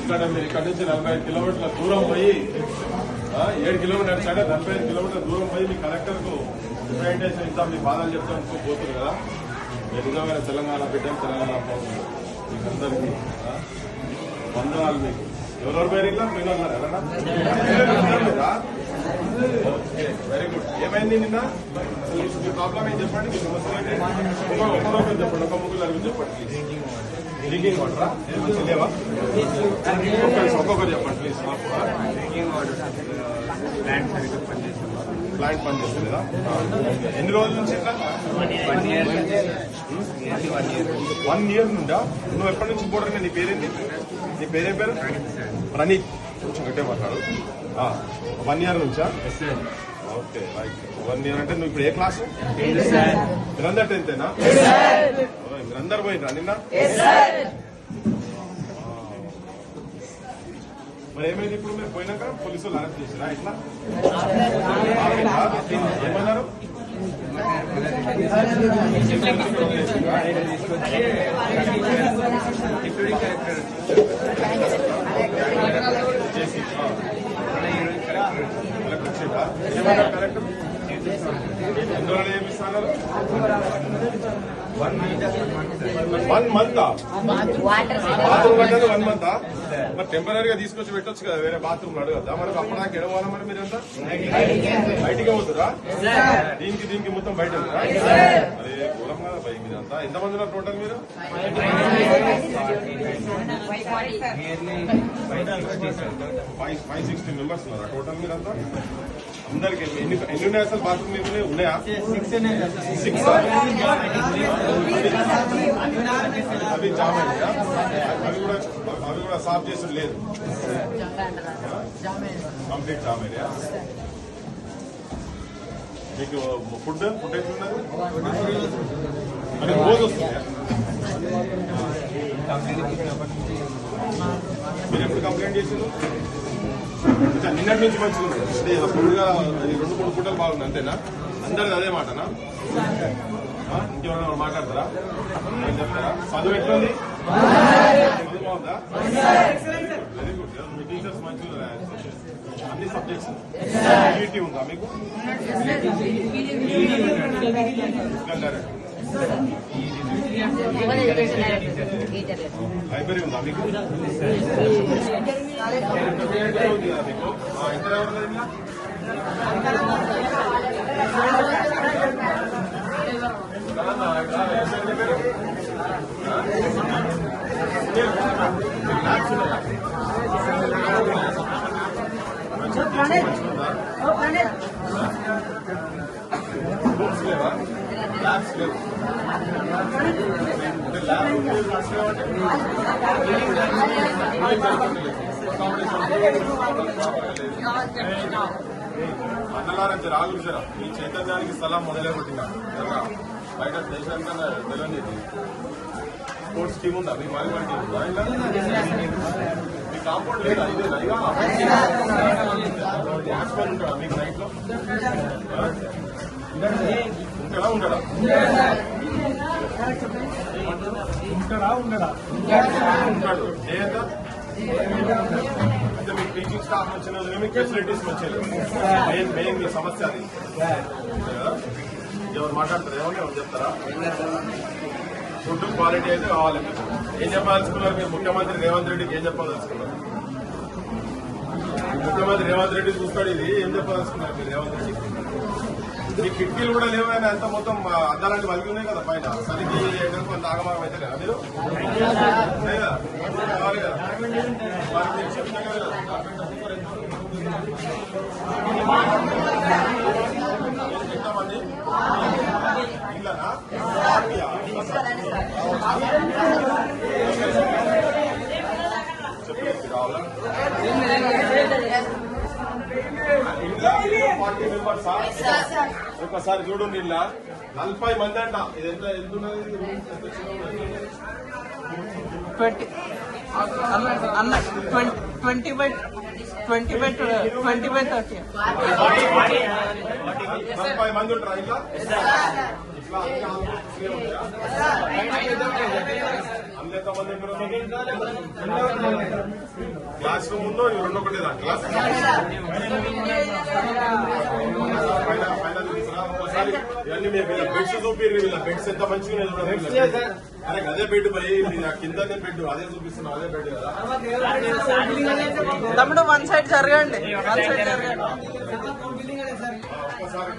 ఇక్కడ మీరు ఇక్కడ నుంచి 45 కిలోమీటర్ల దూరం పోయి 7 కిలోమీటర్స్ అంటే 45 కిలోమీటర్ల దూరం పోయి మీ కలెక్టర్ కు రిప్రజెంటేషన్ ఇస్తాం, మీ బాధలు చెప్తాం పోతుంది కదా. మీరు నిజమైన తెలంగాణ బిడ్డలు, తెలంగాణ మీకు అందరికీ వందనాలు. మీకు ఎవరెవరు పేరు ఇలా మీరు ఎవరన్నా వెరీ గుడ్. ఏమైంది నిన్న మీ ప్రాబ్లం ఏం చెప్పండి, మీ సమస్య ఒకరోజు చెప్పండి, ఒక ముగ్గురు అడిగి చెప్పండి ప్లీజ్. డ్రింకింగ్ వాటరా మంచి లేవా? ఒక్కొక్కరు చెప్పండి ప్లీజ్. ప్లాంట్ పని చేస్తుందా? ఎన్ని రోజుల నుంచి ఇట్లా? 1 year నుండా? నువ్వు ఎప్పటి నుంచి పోవడం? నీ పేరేంటి? నీ పేరేం పేరు? ప్రణీత్. కొంచెం గట్టే మాట్లాడు. 1 year నుంచా? Okay right. 1 year అంటే నువ్వు ఇప్పుడు ఏ క్లాసు? మీరందరూ 10th మీరందరూ పోయినరా నిన్న? మరి ఏమైంది ఇప్పుడు? మీరు పోయినాక పోలీసులు అరెస్ట్ చేసిరా? ఇట్లా ఏమన్నారు? కలెక్టర్ ఎందువల్ల ఏమిస్తున్నారు? 1 month బాత్రూమ్ కట్టదు 1 month. మరి టెంపరీగా తీసుకొచ్చి పెట్టొచ్చు కదా, వేరే బాత్రూమ్ అడగద్దా? మనకు అప్పటిదాకా ఎడవాలా? మరి మీరంతా బయటికి పోతురా? దీనికి మొత్తం బయట ఉందా? అరే ఘోరం కదా భయ. మీరంతా ఎంతమంది ఉన్నారు టోటల్? మీరు 560 members ఉన్నారా టోటల్ మీరంతా? అందరికి ఎన్ని ఉన్నాయి అసలు బాత్రూమ్? ఏమైనా ఉన్నాయా? 6 అవి జామ్ అయ్యా? అవి కూడా సాఫ్ చేసి లేదు, కంప్లీట్ జామ్ అయ్యా. మీకు ఫుడ్ ఎట్లున్నది? మరి రోజు వస్తుందా? మీరు ఎప్పుడు కంప్లైంట్ చేసిండ్రు? నిన్నటి నుంచి మంచిగా ఉంది. అప్పుడుగా 2-3 పూటలు బాగుంది అంతేనా? అందరిది అదే మాటనా? ఇంకెవరైనా మాట్లాడతారా? ఏం చెప్తారా? చదువు ఎట్లుంది? బాగుందా? Very good. మీ టీచర్స్ మంచిగా అన్ని సబ్జెక్ట్స్ ఈటీ ఉందా మీకు? లైబ్రరీ ఉందా మీకు? ఇద్దరు ఎవరు? బుక్స్ లేవా? ల్యాబ్స్ లేవు. మండలానికి రాగులు జరా ఈ చైతన్యానికి స్థలం మొదలై పెట్టినా బయట దేశానికన్నా తెలియని స్పోర్ట్స్ టీమ్ ఉందా? మీ వాలీబాల్ టీమ్ ఉందా? మీ కాంపౌండ్ లేదా? ఇదేనా? బ్యాట్స్మెన్ ఉంటాడా మీకు నైట్ లో? ఉంటాడా? ఉంటాడు. అయితే మీకు టీచింగ్ స్టాఫ్ వచ్చిన మీకు ఫెసిలిటీస్ వచ్చేది మెయిన్ మీ సమస్య అది. ఎవరు మాట్లాడతారు? ఎవరు చెప్తారా? ఫుడ్ క్వాలిటీ అయితే కావాలి. ఏం చెప్పాల్సుకున్నారు మీరు? ముఖ్యమంత్రి రేవంత్ రెడ్డికి ఏం చెప్పాల్సుకున్నారు? ముఖ్యమంత్రి రేవంత్ రెడ్డి చూస్తాడు ఇది. ఏం చెప్పాల్సుకున్నారు మీరు రేవంత్ రెడ్డికి? మీ కిటికీలు కూడా లేవైనా ఎంత మొత్తం అద్దాలాంటి వలిగి ఉన్నాయి కదా పైన. సరికి కొంత ఆగమాగం అయితే లేదా మీరు? కావాలి కదా మరి మీరు చెప్తాం కదా. ఎంతమంది ఇల్లనా? చెప్పేసి కావాలా? 40 members. ఒకసారి చూడండి, ఇలా 40 మంది అంట. ఇది ఎంత ఉన్నది? 20 by 20 by 30. 40 మంది ఉంటారా ఇట్లా అందులో మంది క్లాస్ రూమ్ ఉందో ఇవి రెండు ఒకటి క్లాస్ ఒకసారి ఇవన్నీ వీళ్ళ బెడ్స్ చూపిర్రు వీళ్ళ బెడ్స్ ఎంత మంచిగా అరే అదే బెడ్ పోయి కిందనే బెడ్ అదే చూపిస్తున్నాం అదే బెడ్ కదా తమ్ముడు వన్ సైడ్ జరగండి ఒక్కసారి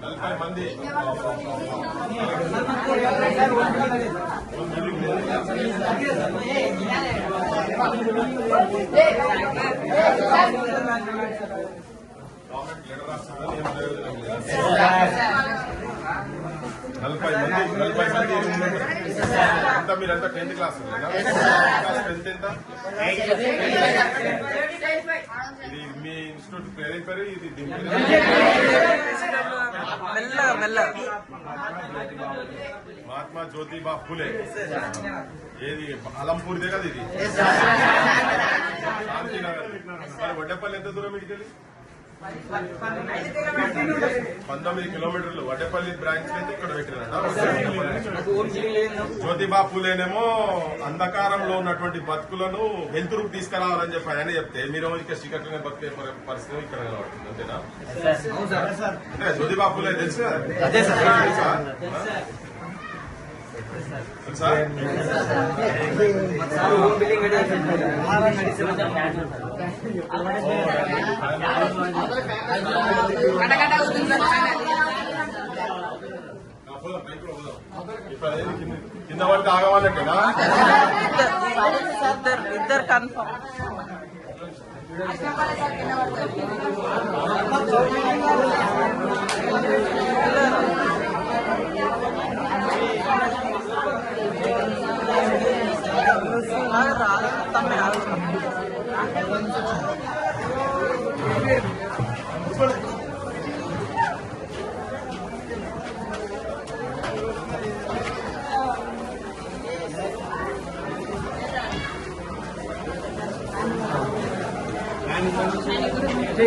40 మంది నలభై మంది అంతా మీరంతా 10th క్లాస్ స్ట్రెంత్ ఎంత ఇది మీ ఇన్స్టిట్యూట్ పేరు ఇది మహాత్మా జ్యోతిబా ఫులే ఏది అలంపూర్దే కదా ఇది శాంతినగర్ వడ్డేపల్లి ఎంత దూరం ఇటుకెళ్ళి 19 కిలోమీటర్లు వడ్డేపల్లి బ్రాంచ్ నుంచి ఇక్కడ పెట్టినట్ట జ్యోతిబా ఫులేనేమో అంధకారంలో ఉన్నటువంటి బతుకులను వెలుతురుకు తీసుకురావాలని చెప్పి ఆయన చెప్తే మీరు ఇక చీకట్లోనే బతికే పరిస్థితి ఇక్కడ నిలబడుతుంది అంతేనా అంటే జ్యోతిబా ఫులే తెలుసు కింద పడితే ఆగవాలంటేనా ఇద్దరు కన్ఫర్మ్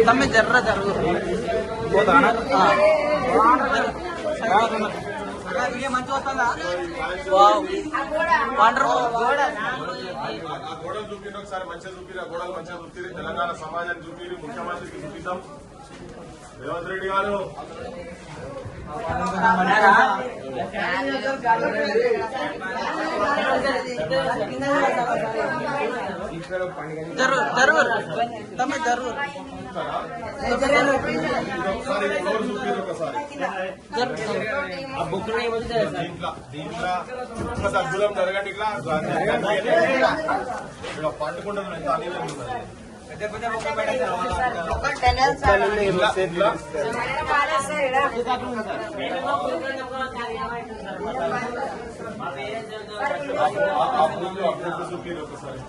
తమ్మి జర్ర జరుగు మంచి వస్తుందా గోడలు చూపిరు ఒకసారి మంచిగా చూపిరు ఆ గోడలు మంచిగా చూపిరు తెలంగాణ సమాజాన్ని చూపిరు ముఖ్యమంత్రికి చూపిద్దాం రేవంత్ రెడ్డి గారు ఒకసారి చూపిరు ఒకసారి దీంట్లో ఒక్కసారి దూరం జరగండి ఇట్లా పండుకుంటే ఎంత అనేది చూపిరు ఒకసారి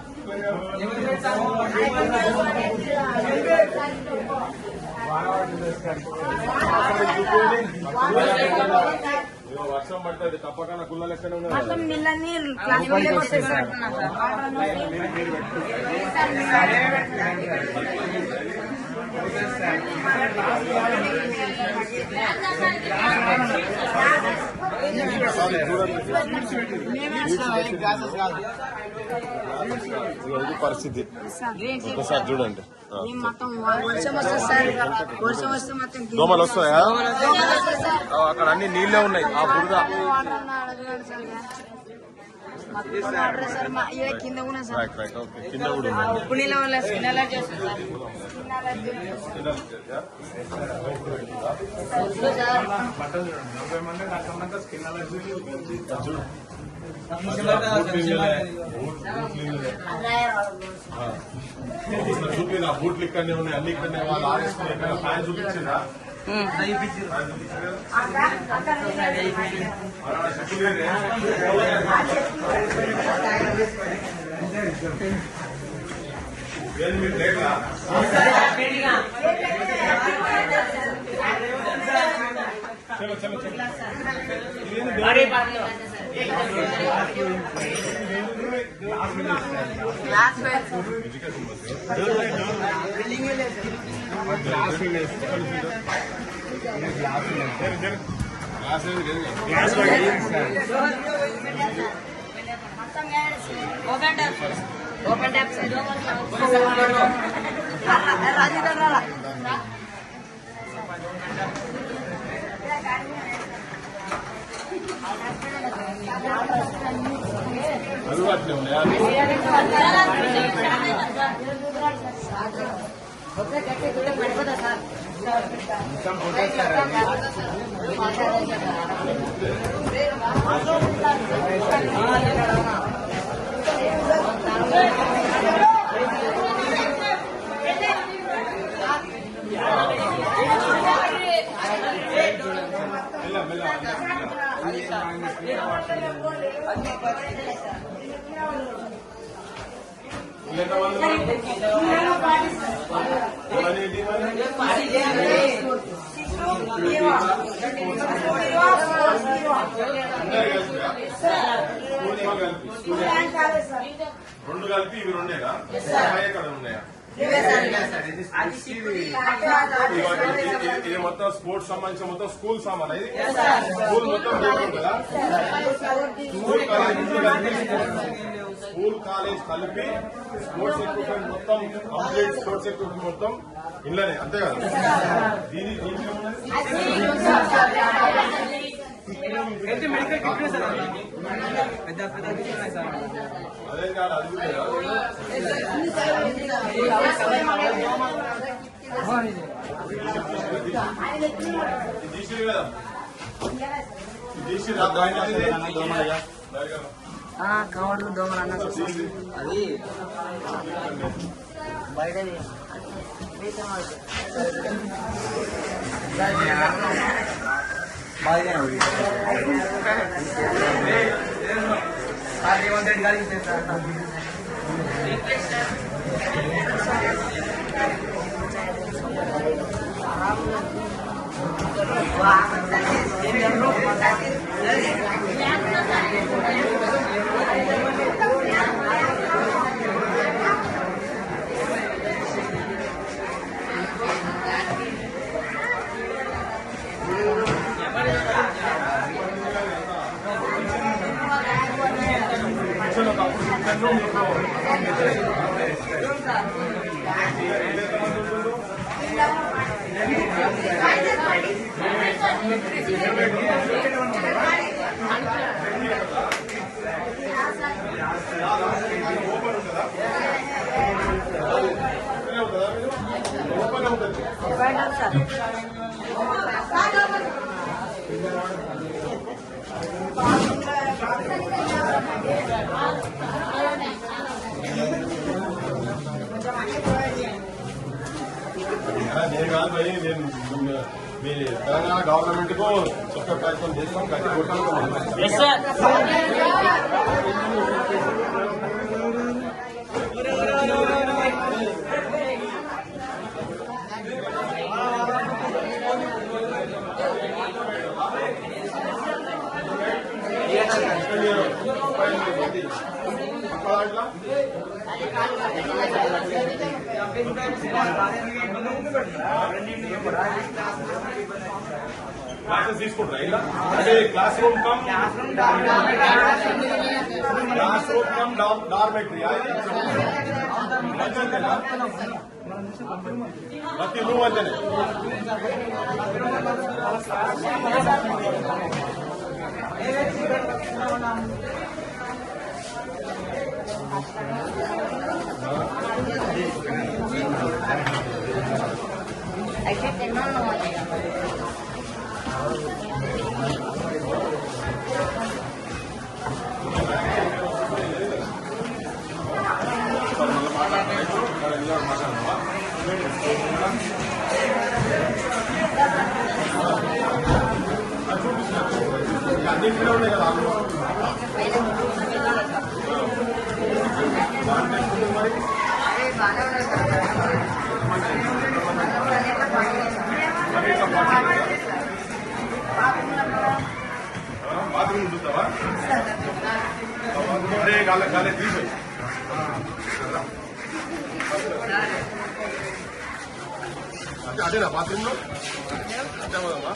వర్షం పడుతుంది తప్పకుండా గుళ్ళ లెక్కనే ఉన్నాయి ఇది పరిస్థితి ఒకసారి చూడండి దోమలు వస్తాయా అక్కడ అన్ని నీళ్ళే ఉన్నాయి ఆ బురద కింద కూడా చూపినా బూట్లు ఇక్కడనే ఉన్నాయి అన్ని ఇక్కడనే వాళ్ళు ఆరేసుకుని ఎక్కడ ఫ్యాన్ చూపించిందా చలో చలో చలో క్లాస్ ఓపెన్ ట్యాప్ అందుబాటులో ఉన్నాయా రెండు కలిపి ఇవి రెండేనా ఎక్కడ ఉన్నాయా ఇది మొత్తం స్పోర్ట్స్ సంబంధించిన మొత్తం స్కూల్ సామాన్ ఇది స్కూల్ మొత్తం ఉంటుందా స్కూల్ కాలేజ్ కలిపి స్పోర్ట్స్ ఎక్విప్మెంట్ మొత్తం కంప్లీట్ స్పోర్ట్స్ ఎక్విప్మెంట్ మొత్తం ఇళ్ళనే అంతే కదా అదే కాదు అది తీసి కదా తీసి కవర్లు దోమలు అన్న అది బయట నేను కాదు భయ్ నేను మీ తెలంగాణ గవర్నమెంట్ కు చొక్క ప్రయత్నం చేస్తాం గట్టి కొట్టాలి క్లాసెస్ తీసుకుంటారా ఇలా అంటే క్లాస్ రూమ్ కమ్ డార్మెటరీ ప్రతి రూమ్ అంతేనే అయితే తిన్నాను అన్నింటిలో ఉన్నాయి కదా బాత్రూమ్ చూస్తావా అరే గాలే తీసు అదేనా బాత్రూమ్ లో అదే పోదామా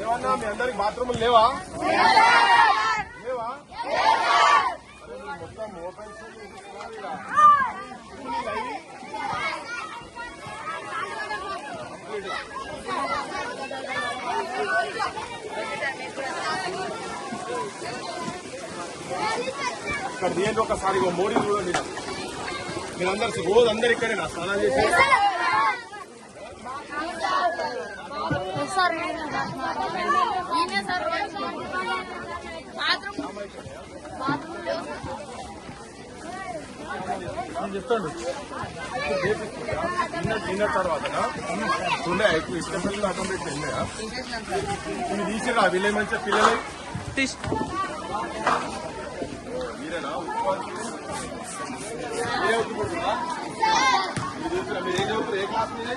ఏమన్నా మీ అందరికి బాత్రూములు లేవా లేవా మొత్తం ఓపెన్ ఇక్కడ తీయండి ఒకసారి మోడీ చూడండి మీరందరు రోజు అందరు ఇక్కడే నా స్నానాలు చేసి చెప్తాడు తిన్న తర్వాత ఉన్నాయా ఎక్కువ ఇష్టం పిల్లలు ఆటోమేటిక్ ఉన్నాయా ఇవి తీసిరా వీళ్ళే మంచిగా పిల్లలు మీరేనా మీరే ఒప్పుకుంటున్నా మీరు ఏం చదువుతారు ఏ క్లాస్ మీరే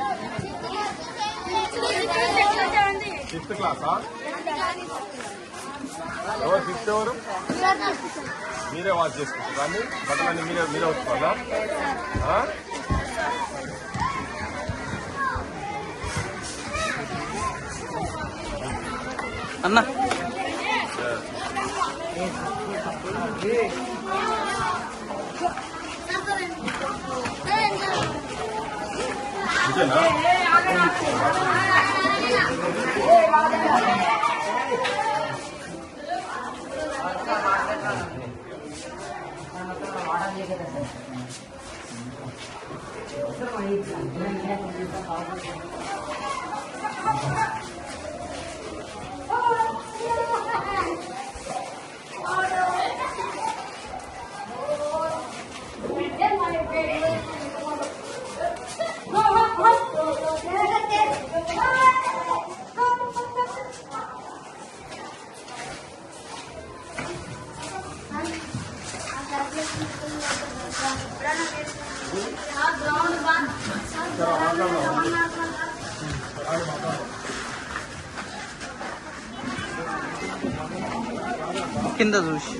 5th క్లాసా ఎవరు 5th ఎవరు మీరే వాచ్ చేసుకుంటారు కానీ బట్టలన్నీ మీరే వస్తుందా అన్నా అంతేనా కింద చూసి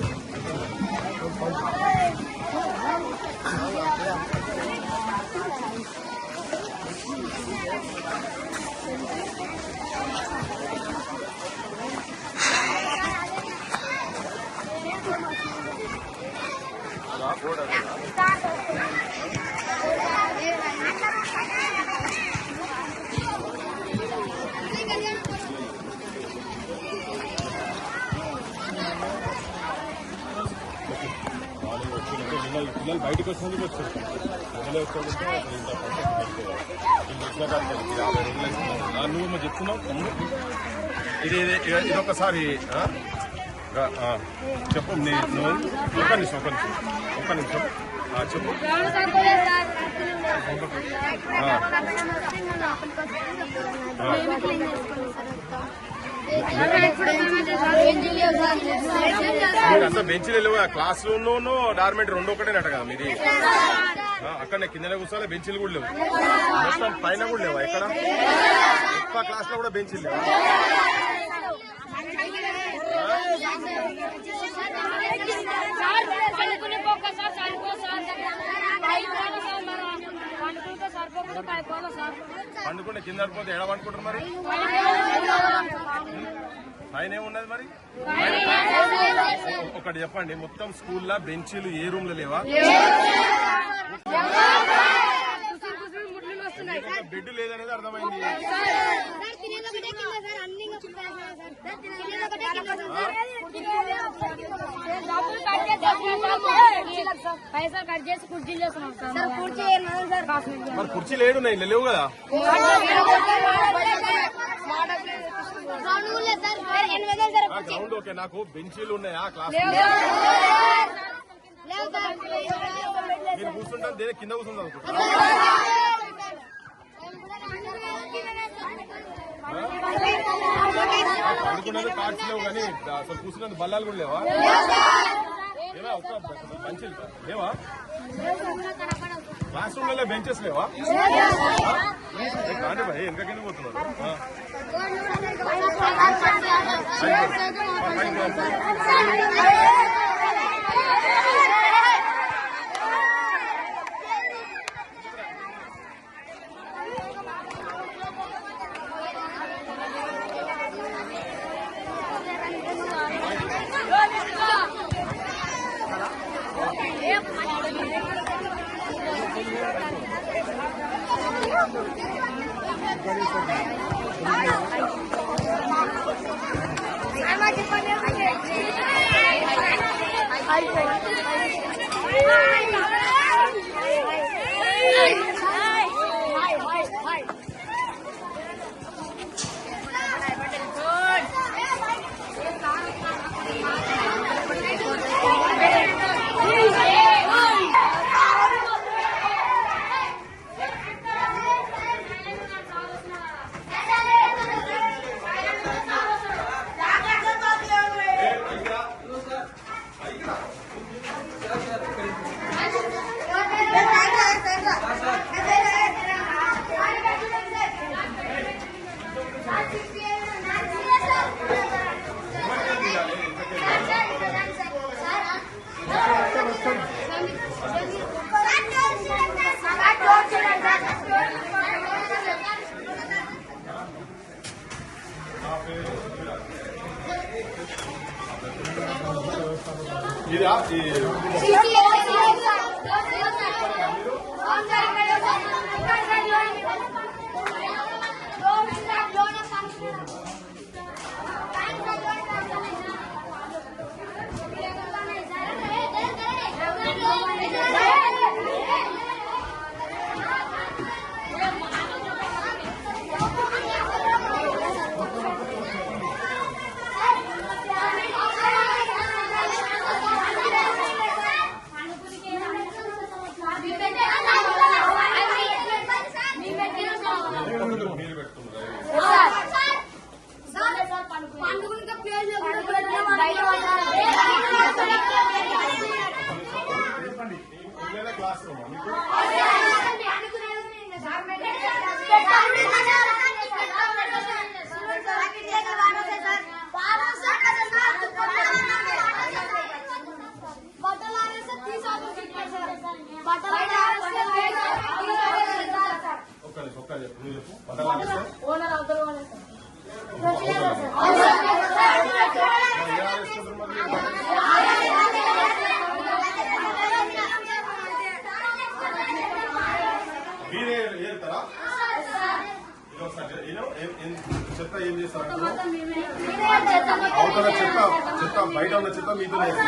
పిల్లలు బయటకు వచ్చినందుకు వచ్చారు పిల్లలు వచ్చేందుకు నువ్వు చెప్తున్నావు తమ్ముడు ఇది ఒకసారి చెప్పు నువ్వు ఒక్క నిమిషం చెప్పు అంతా బెంచ్లు లేవు క్లాస్ రూమ్ డార్మెంట్ 2 ఒకటేనట కదా మీది అక్కడనే కిందనే కూర్చోవాలి బెంచ్లు కూడా లేవు మొత్తం పైన కూడా లేవా ఎక్కడ ఒక్క క్లాస్ లో కూడా బెంచ్లు లేవు పండుకుంటే కింద పడిపోతే ఎడ పండుకుంటారు మరి పైన ఏమున్నది మరి ఒకటి చెప్పండి మొత్తం స్కూల్లో బెంచీలు ఏ రూమ్ లో లేవా బెడ్ లేదనేది అర్థమైంది పైసలు కట్ చేసి కుర్చీలు చేస్తున్నాం సార్ కుర్చీ మరి కుర్చీ లేడు నేను లేవు కదా. గ్రౌండ్ ఓకే, నాకు బెంచీలు ఉన్నాయా క్లాస్? మీరు కూర్చుంటాను దేని కింద కూర్చుంటాను అనుకున్నది. కార్డ్స్ లేవు కానీ అసలు కూర్చున్నది బల్లాలు కూడా లేవా? ఏవా ఒక్క బెంచీలు లేవా? క్లాస్ రూమ్ లో బెంచెస్ లేవా? కాండి భాయ్ ఇంకా కింద పోతున్నారు. ఇదా క్లాస్ రూమ్ మీకు ఒక్క చెప్పు నువ్వు చెప్పు మీరే ఏరుతారా? చెత్త ఏం చేస్తారు? అవతల చెత్త బయట ఉన్న చెత్త మీతో వైస్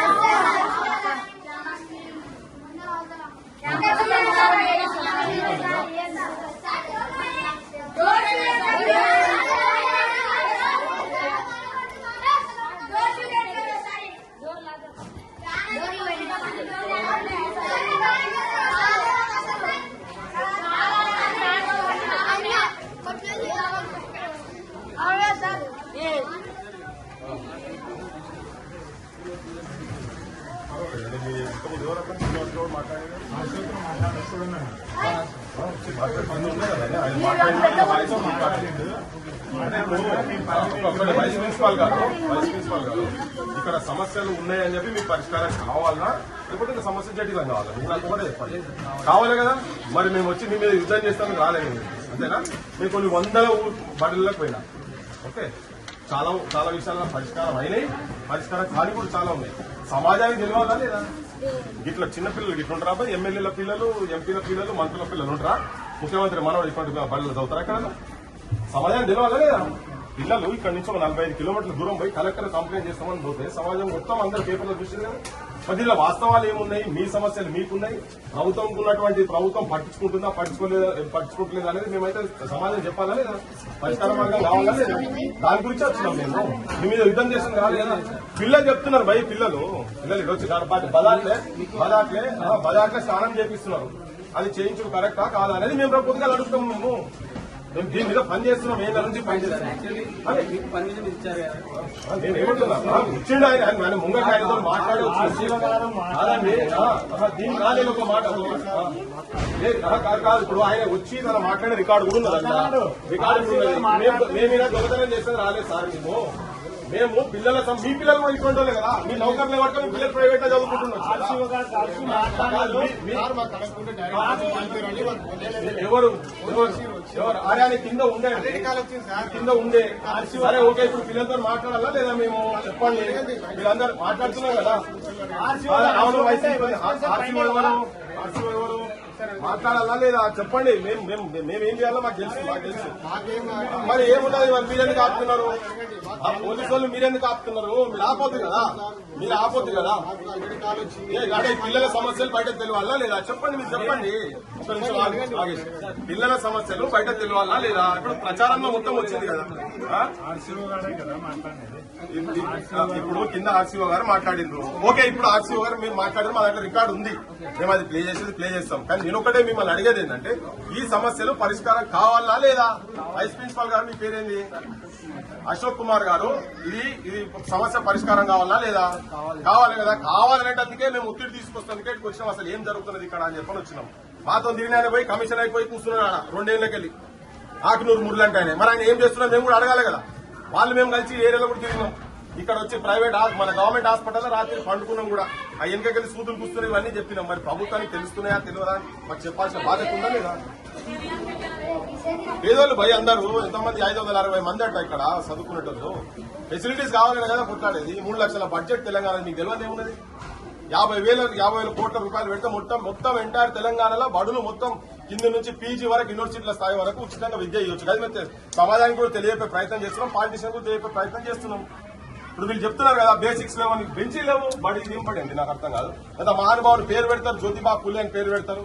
ప్రిన్సిపాల్ గారు ఇక్కడ సమస్యలు ఉన్నాయని చెప్పి మీకు పరిష్కారం కావాలన్నా లేకపోతే సమస్య జటిలం కావాలా? మీకు నాకు కూడా చెప్పండి. కావాలి కదా, మరి మేము వచ్చి మీ మీద యుద్ధం చేస్తామని రాలేదు అంతేనా? మేము కొన్ని వందల బడులకు పోయినా ఓకే, చాలా చాలా విషయాల్లో పరిష్కారం అయినాయి, పరిష్కారం కాని కూడా చాలా ఉన్నాయి. సమాజానికి తెలియాలా లేదా? ఇట్లా చిన్నపిల్లలు ఇట్లా ఉంటారా? ఎమ్మెల్యేల పిల్లలు, ఎంపీల పిల్లలు, మంత్రుల పిల్లలు ఉంటారా? ముఖ్యమంత్రి మనవాడు ఇటువంటి బడులు చదువుతారా? ఎక్కడ సమాజానికి తెలియాలా లేదా? పిల్లలు ఇక్కడ నుంచి 45 కిలోమీటర్ల దూరం పోయి కలెక్టర్ కంప్లైంట్ చేస్తామని పోతే సమాజం మొత్తం అందరు పేపర్లో చూసింది కదా. మరి దీనిలో వాస్తవాలు ఏమున్నాయి, మీ సమస్యలు మీకున్నాయి, ప్రభుత్వం ఉన్నటువంటి ప్రభుత్వం పట్టించుకుంటుందా పట్టించుకుంటలేదా అనేది మేమైతే సమాధానం చెప్పాలా లేదా, పరిష్కార మార్గం కావాలా లేదా, దాని గురించి వచ్చినాం మేము. మీ మీద యుద్ధం చేసిన కాదు కదా. పిల్లలు చెప్తున్నారు భయ పిల్లలు ఇటు వచ్చి బదాట్లే స్నానం చేపిస్తున్నారు. అది చేయించడం కరెక్టా కాదా అనేది మేము పొద్దుగా అడుగుతాము. మేము దీని మీద పని చేస్తున్నాం, ఏళ్ళ నుంచి పని చేస్తున్నాం. నేను ఏమంటున్నా, వచ్చిండు ఆయన ముంగట ఆయనతో మాట్లాడి కాదండి, దీని కాలేదు ఒక మాట కాదు. ఇప్పుడు ఆయన వచ్చి తన మాట్లాడే రికార్డు కూడా ఉన్నదంట, రికార్డు మేమీనా దొంగతనం చేసేది రాలేదు సార్. మేము పిల్లల మీ పిల్లలు కూడా ఇటువంటి వాళ్ళే కదా, మీ నౌకర్లు పట్టుక మీ పిల్లలు ప్రైవేట్ గా చదువుకుంటున్నారు. ఎవరు ఆర్యాన్ని కింద ఉండే సరే ఓకే. ఇప్పుడు పిల్లలతో మాట్లాడాలా లేదా మేము చెప్పండి. మీరందరూ మాట్లాడుతున్నాం కదా, అవును ఎవరు మాట్లాడాలా లేదా చెప్పండి. మేమేం చేయాలో మాకు తెలుసు. మరి ఏమున్నది, మరి మీరెందుకు ఆపుతున్నారు? పోలీసు వాళ్ళు మీరెందుకు ఆపుతున్నారు? మీరు ఆపోద్దు కదా. పిల్లల సమస్యలు బయట తెలియాలా లేదా చెప్పండి. మీరు చెప్పండి. పిల్లల సమస్యలు బయట తెలియాలా లేదా? ఇప్పుడు ప్రచారంలో మొత్తం వచ్చింది కదా. ఇప్పుడు కింద ఆర్సీఓ గారు మాట్లాడిండ్రు. ఓకే, ఇప్పుడు ఆర్సీఓ గారు మీరు మాట్లాడారు, మా దగ్గర రికార్డు ఉంది, మేము అది ప్లే చేస్తాం. కానీ నేను ఒకటే మిమ్మల్ని అడిగేది ఏంటంటే, ఈ సమస్యలు పరిష్కారం కావాలా లేదా? వైస్ ప్రిన్సిపాల్ గారు మీ పేరేంది? అశోక్ కుమార్ గారు, ఇది సమస్య పరిష్కారం కావాలా లేదా? కావాలి కదా. కావాలనేటందుకే మేము ఒత్తిడి తీసుకొస్తానికి ఇక్కడికి వచ్చినాం. అసలు ఏం జరుగుతున్నది ఇక్కడ అని చెప్పని వచ్చినాం. మాతో దిగిన పోయి కమిషన్ అయిపోయి కూర్చున్నాడు 2 ఏళ్లకెళ్ళి ఆకునూరు మురళి అంటే ఆయన. మరి ఆయన ఏం చేస్తున్నారు మేము కూడా అడగాలి కదా. వాళ్ళు మేము కలిసి ఏరియాలో కూడా తిరిగినాం. ఇక్కడ వచ్చి ప్రైవేట్ మన గవర్నమెంట్ హాస్పిటల్లో రాత్రి పండుకున్నాం కూడా. ఆ వెనకకెళ్ళి సూదులు కూర్చుని ఇవన్నీ చెప్పినాం. మరి ప్రభుత్వానికి తెలుస్తున్నాయా తెలియదా మాకు చెప్పాల్సిన బాధ్యత ఉందా లేదా? పేదోళ్ళు భయ అందరూ ఎంతమంది 560 మంది అంట ఇక్కడ చదువుకునేటోళ్ళు. ఫెసిలిటీస్ కావాలని కదా కొట్లాడేది. 3 లక్షల బడ్జెట్ తెలంగాణ మీకు తెలియదు ఏమున్నది? 50,000 కోట్ల రూపాయలు పెడితే మొత్తం ఎంటైర్ తెలంగాణలో బడులు మొత్తం కింద నుంచి పీజీ వరకు యూనివర్సిటీల స్థాయి వరకు ఉచితంగా విద్య ఇవ్వచ్చు. అది మేము సమాజానికి కూడా తెలియపే ప్రయత్నం చేస్తున్నాం, పాలిటిషియన్ కూడా తెలియపే ప్రయత్నం చేస్తున్నాం. ఇప్పుడు వీళ్ళు చెప్తున్నారు కదా బేసిక్స్ లేవు, బెంచీ లేవు, బడి ఏం పడింది నాకు అర్థం కాదు. లేదా మహానుభావులు పేరు పెడతారు, జ్యోతిబా పుల్లే అని పేరు పెడతారు.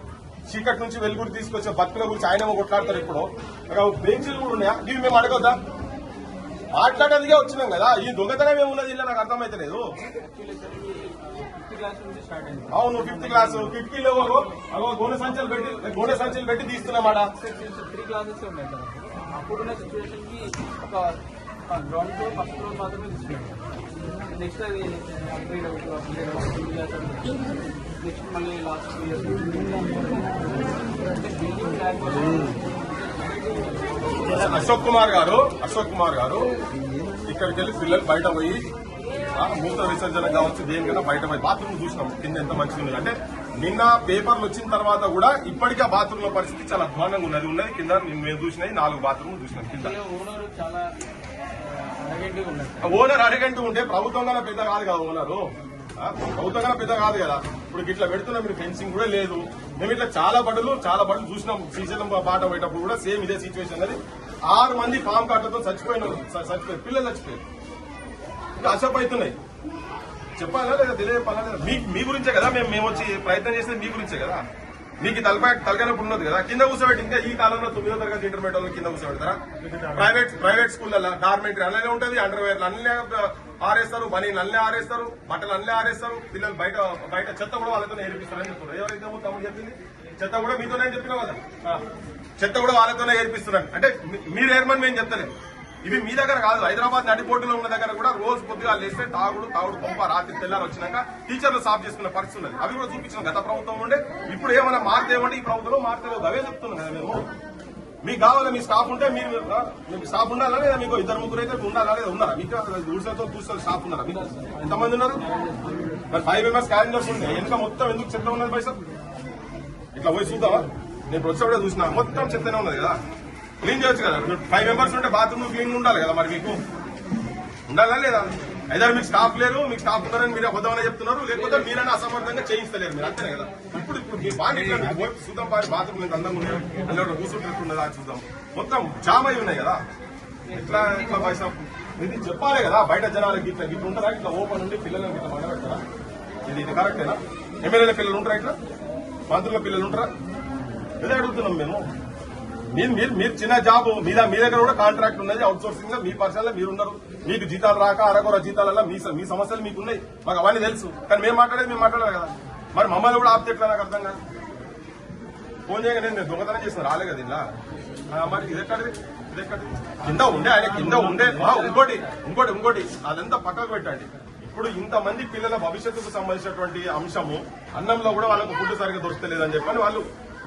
చీకటి నుంచి వెలుగురు తీసుకొచ్చే భక్తుల గురించి ఆయనేమో కొట్లాడతారు. ఇప్పుడు బెంచీలు కూడా ఉన్నాయా? ఇవి మేము అడగొద్దా? మాట్లాడేందుకే వచ్చినాం కదా. ఈ దొంగతనం ఏమున్నది ఇలా నాకు అర్థమైతలేదు. అవును 5th క్లాస్ కిటికీలో గోనె సంచులు పెట్టి తీస్తున్నామాట. 3 క్లాసెస్ ఉన్నాయి సార్. అప్పుడున్న సిచ్యువేషన్ కి ఒక గ్రౌండ్ ఫ్లోర్ ఫస్ట్ ఫ్లోర్ మాత్రమే తీసుకున్నాం. నెక్స్ట్ అది నెక్స్ట్ మళ్ళీ లాస్ట్ 2 years అశోక్ కుమార్ గారు ఇక్కడికి వెళ్ళి పిల్లలు బయట పోయి మూత్ర విసర్జన కావచ్చు దేనికైనా బయట పోయి బాత్రూమ్ చూసినాం కింద ఎంత మంచిగా ఉంది. అంటే నిన్న పేపర్లు వచ్చిన తర్వాత కూడా ఇప్పటికీ ఆ బాత్రూమ్ లో పరిస్థితి చాలా అధ్వానంగా ఉన్నది. కింద మేము చూసినాయి 4 బాత్రూమ్లు చూసినాం కింద. ఓనర్ అరగంట ఉంటే ప్రభుత్వం కన్నా పెద్ద కాదు కదా ఓనరు. ప్రభుత్వం కన్నా పెద్ద కాదు కదా. ఇప్పుడు ఇట్లా పెడుతున్నా మీరు ఫెన్సింగ్ కూడా లేదు. మేము ఇట్లా చాలా బడులు చూసినాం. శ్రీశైలం బాట పోయేటప్పుడు కూడా సేమ్ ఇదే సిచ్యువేషన్. అది 6 మంది పాము కాటతో చచ్చిపోయారు, పిల్లలు చచ్చిపోయారు. ఇంకా అసప్ అవుతున్నాయి. చెప్పాలా లేదా తెలియపాలా లేదా? మీ గురించే కదా మేము వచ్చి ప్రయత్నం చేసేది మీ గురించే కదా. మీకు తలకాయనప్పుడు ఉన్నది కదా. కింద కూర్చోబెట్టి ఇంకా ఈ కాలంలో 9వ తరగతి ఇంటర్మీడియట్ వాళ్ళు కింద కూర్చోబెడతారా? ప్రైవేట్ స్కూళ్ళలో డార్మెంటరీ అలానే ఉంటుంది. అండర్వేర్లు అన్నీ ఆరేస్తారు, బనీలు అన్నీ ఆరేస్తారు, బట్టలు అన్నీ ఆరేస్తారు. పిల్లలు బయట చెత్త కూడా వాళ్ళతోనే ఏర్పిస్తారని చెప్తున్నారు. ఎవరైతే తమ్ముడు చెప్పింది చెత్త కూడా మీతోనే చెప్పినా కదా. చెత్త కూడా వాళ్ళతోనే ఏర్పిస్తున్నారు. అంటే మీరు ఏర్మని మేము చెప్తలేదు. ఇవి మీ దగ్గర కాదు. హైదరాబాద్ నడిపోటులో ఉన్న దగ్గర కూడా రోజు కొద్దిగా లేస్తే తాగుడు పంప రాత్రి తెల్లారు వచ్చినాక టీచర్లు సాఫ్ చేసుకునే పరిస్థితి ఉన్నది. అవి కూడా చూపించిన గత ప్రభుత్వం ఉండే. ఇప్పుడు ఏమైనా మారుతేమంటే ఈ ప్రభుత్వంలో మారుతలేదు. అవే చెప్తున్నాం కదా మేము. మీకు కావాలి మీ స్టాఫ్ ఉంటే మీకు స్టాఫ్ ఉండాలా లేదా? మీకు 2-3 అయితే ఉండాలా లేదా? ఉన్నారా మీకు? ఊరితో చూస్తే స్టాఫ్ ఉన్నారా? మీకు ఎంతమంది ఉన్నారు? మరి 5 members క్యాలెండర్స్ ఉండే. వెనుక మొత్తం ఎందుకు చెత్త ఉన్నది పైసా? ఇట్లా పోయి చూద్దామా? నేను వచ్చేప్పుడే చూసినా మొత్తం చెత్తనే ఉన్నది కదా. క్లీన్ చేయొచ్చు కదా. 5 members ఉంటే బాత్రూమ్ క్లీన్ ఉండాలి కదా. మరి మీకు ఉండాలా లేదా? అయితే మీకు స్టాఫ్ లేరు, మీకు స్టాఫ్ ఉన్నారని మీరు అబద్ధమనే చెప్తున్నారు. లేకపోతే మీరైనా అసమర్థంగా చేయిస్తలేరు. మీరు అంతేనే కదా. ఇప్పుడు మీ బాగా చూద్దాం. బాత్రూమ్ ఎంత అందంగా ఉన్నాయి, అందులో కూర్చుంటున్నదా చూద్దాం. మొత్తం జామ్ అయి ఉన్నాయి కదా. ఇట్లా పైసా ఇది చెప్పాలి కదా. బయట జనాలకి ఇట్లా ఉంటుందా? ఇట్లా ఓపెన్ ఉండి పిల్లలకి ఇట్లా మండబెడతారా? ఇది కరెక్టేనా? ఎమ్మెల్యేల పిల్లలు ఉంటారా ఇట్లా? మంత్రుల పిల్లలు ఉంటారా? ఇదే అడుగుతున్నాం మేము. మీరు చిన్న జాబ్ మీ దగ్గర కూడా కాంట్రాక్ట్ ఉన్నది, అవుట్ సోర్సింగ్ మీ పర్సనల్ మీరున్నారు. మీకు జీతాలు రాక అరకొర జీతాలలో మీ సమస్యలు మీకు ఉన్నాయి, మాకు అవన్నీ తెలుసు. కానీ మేము మాట్లాడాలి కదా. మరి మమ్మల్ని కూడా ఆపితే ఎట్లా? నాకు అర్థం కాదు. ఫోన్ చేయగా నేను దొంగతనం చేసిన రాలే కదా ఇలా. మరి ఇదెక్కడిది కింద ఉండే ఆయన కింద ఉండే ఇంకోటి అదంతా పక్కకు పెట్టండి. ఇప్పుడు ఇంతమంది పిల్లల భవిష్యత్తుకు సంబంధించినటువంటి అంశము అన్నంలో కూడా వాళ్ళకు ఫుడ్ సరిగ్గా దొరకలేదని చెప్పని వాళ్ళు